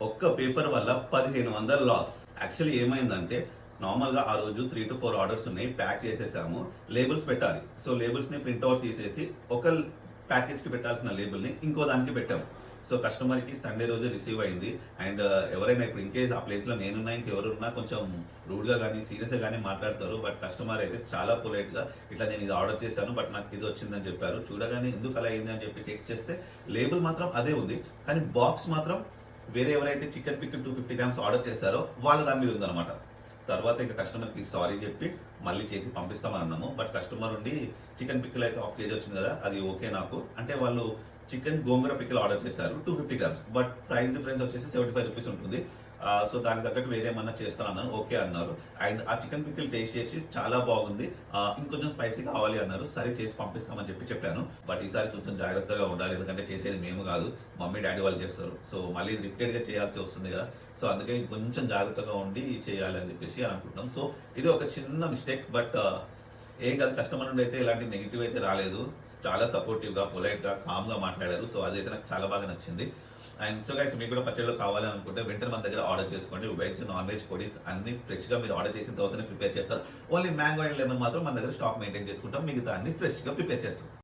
ఒక్క పేపర్ వల్ల 1500 loss. Actually ఏమైందంటే నార్మల్‌గా ఆ రోజు 3-4 ఆర్డర్స్ ఉన్నాయి. ప్యాక్ చేసేసాము. లేబుల్స్ పెట్టాలి. సో లేబుల్స్‌ని ప్రింట్‌ఔట్ తీసేసి ఒక ప్యాకేజ్‌కి పెట్టాల్సిన లేబుల్‌ని ఇంకో దానికి పెట్టాము. సో కస్టమర్‌కి సండే రోజు రిసీవ్ అయింది. అండ్ ఎవరైనా ఇప్పుడు ఇన్‌కేస్ ఆ ప్లేస్‌లో నేనున్నా ఇంకెవరున్నా కొంచెం రూడ్‌గా గానీ, సీరియస్‌గా గానీ మాట్లాడతారు. బట్ కస్టమర్ అయితే చాలా పొలైట్‌గా ఇట్లా నేను ఇది ఆర్డర్ చేశాను. బట్ నాకు ఇది వచ్చిందని చెప్పారు. చూడగానే ఎందుకు అలా అయింది అని చెప్పి చెక్ చేస్తే లేబుల్ మాత్రం అదే ఉంది. కానీ బాక్స్ మాత్రం వేరే ఎవరైతే చికెన్ పికిల్ 250 గ్రామ్స్ ఆర్డర్ చేశారో వాళ్ళ దాని మీద ఉందన్నమాట. తర్వాత ఇంకా కస్టమర్‌కి సారీ చెప్పి మళ్ళీ చేసి పంపిస్తామని అన్నాము. బట్ కస్టమర్ ఉండి చికెన్ పికిల్ అయితే హాఫ్ కేజీ వచ్చింది కదా! అది ఓకే నాకు. అంటే వాళ్ళు చికెన్ గోంగూర పికిల్ ఆర్డర్ చేశారు 250 గ్రామ్స్. బట్ ప్రైస్ డిఫరెన్స్ వచ్చేసి రూ. 75 ఉంటుంది. సో దానికి తగ్గట్టు వేరేమన్నా చేస్తానన్నాను. ఓకే అన్నారు. అండ్ ఆ చికెన్ పికిల్ టేస్ట్ చేసి చాలా బాగుంది. ఇంకొంచెం స్పైసీ కావాలి అన్నారు. సరే చేసి పంపిస్తామని చెప్పాను. బట్ ఈసారి కొంచెం జాగ్రత్తగా ఉండాలి. ఎందుకంటే చేసేది మేము కాదు. మమ్మీ, డ్యాడీ వాళ్ళు చేస్తారు. సో మళ్ళీ రిపీటెడ్‌గా చేయాల్సి వస్తుంది కదా! సో అందుకే కొంచెం జాగ్రత్తగా ఉండి చేయాలి అని చెప్పేసి అనుకుంటున్నాం. సో ఇది ఒక చిన్న మిస్టేక్. బట్ ఏం కాదు. కస్టమర్ నుండి అయితే ఎలాంటి నెగెటివ్ అయితే రాలేదు. చాలా సపోర్టివ్‌గా, పొలైట్‌గా, కామ్‌గా మాట్లాడారు. సో అదైతే నాకు చాలా బాగా నచ్చింది. అండ్ సో గైస్ మీకు కూడా పచ్చళ్ళు కావాలి అనుకుంటే వెంటనే మన దగ్గర ఆర్డర్ చేసుకోండి. వెజ్, నాన్ వెజ్ పొడీస్ అన్ని ఫ్రెష్‌గా మీరు ఆర్డర్ చేసిన తర్వాతనే ప్రిపేర్ చేస్తారు. ఓన్లీ మ్యాంగో అండ్ లెమన్ మాత్రం మన దగ్గర స్టాక్ మెయింటైన్ చేసుకుంటాం. మిగతా అన్ని ఫ్రెష్‌గా ప్రిపేర్ చేస్తాం.